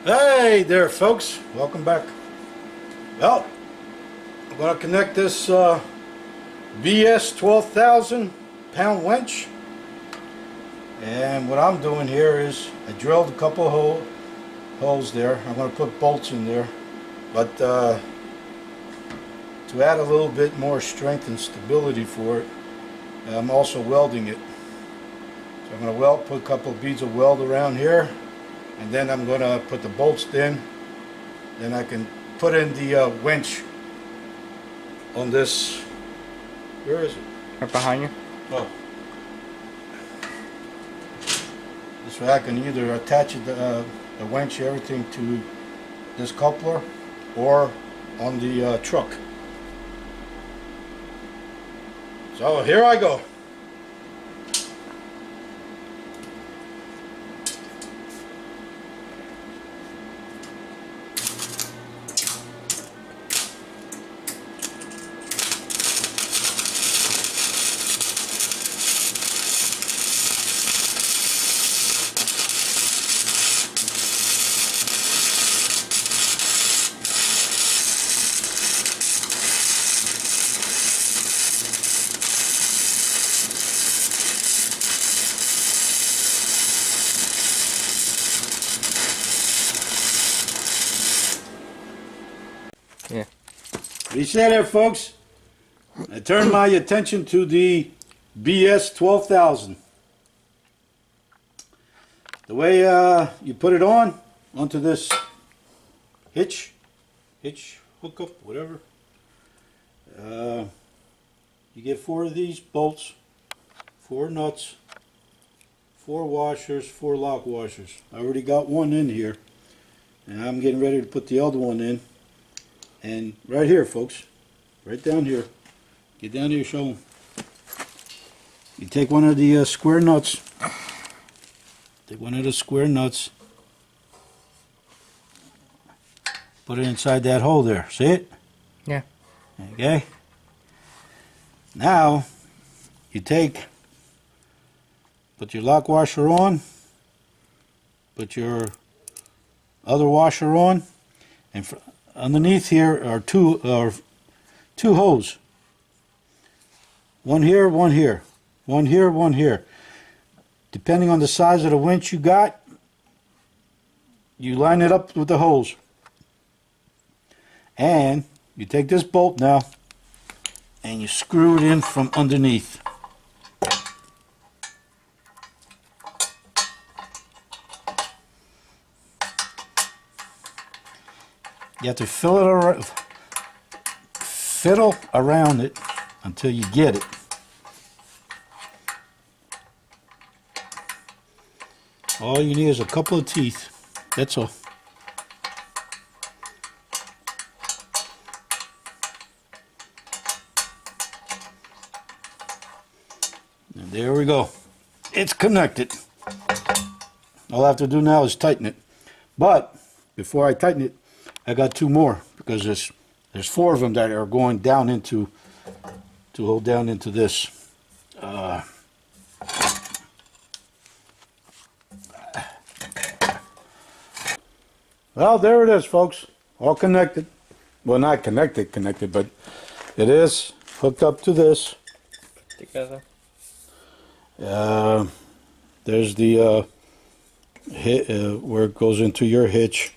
Hey there folks, welcome back. Well, I'm going to connect this BS 12,000 pound winch, and what I'm doing here is I drilled a couple of holes there. I'm going to put bolts in there, but to add a little bit more strength and stability for it, I'm also welding it. So I'm going to put a couple of beads of weld around here, and then I'm going to put the bolts in. Then I can put in the winch on this. Where is it? Right behind you. Oh. This way I can either attach it, the winch, everything to this coupler, or on the truck. So here I go. Yeah. What do you say there, folks? I turned my attention to the BS 12,000. The way you put it onto this hitch hookup, whatever. You get 4 of these bolts, 4 nuts, 4 washers, 4 lock washers. I already got one in here, and I'm getting ready to put the other one in. And right here, folks, right down here, get down here, show them. You take one of the square nuts, put it inside that hole there, see it? Yeah. Okay. Now, you put your lock washer on, put your other washer on, and underneath here are two holes. One here, one here. One here, one here. Depending on the size of the winch you got, you line it up with the holes. And you take this bolt now and you screw it in from underneath. You have to fiddle around it until you get it. All you need is a couple of teeth. That's all. And there we go. It's connected. All I have to do now is tighten it. But before I tighten it, I got 2 more, because there's 4 of them that are going down into, to hold down into this. Well, there it is, folks. All connected. Well, not connected, but it is hooked up to this. Together. There's the where it goes into your hitch.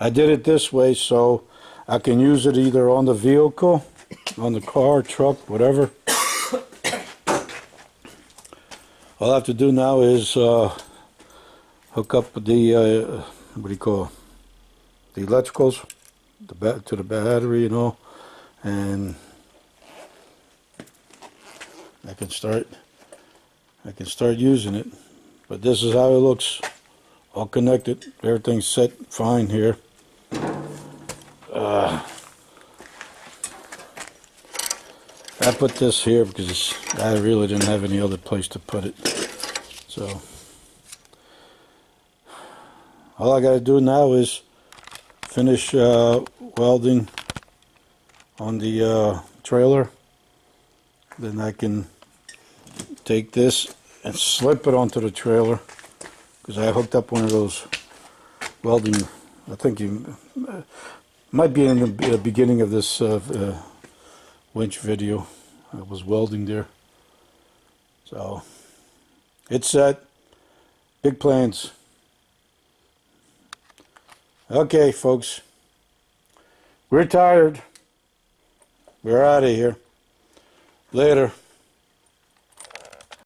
I did it this way so I can use it either on the vehicle, on the car, truck, whatever. All I have to do now is hook up the what do you call it? The electricals to the battery, and I can start using it. But this is how it looks, all connected. Everything's set fine here. I put this here because I really didn't have any other place to put it. So all I got to do now is finish welding on the trailer. Then I can take this and slip it onto the trailer, because I hooked up one of those welding I think you might be in the beginning of this winch video. I was welding there. So, it's set. Big plans. Okay, folks. We're tired. We're out of here. Later.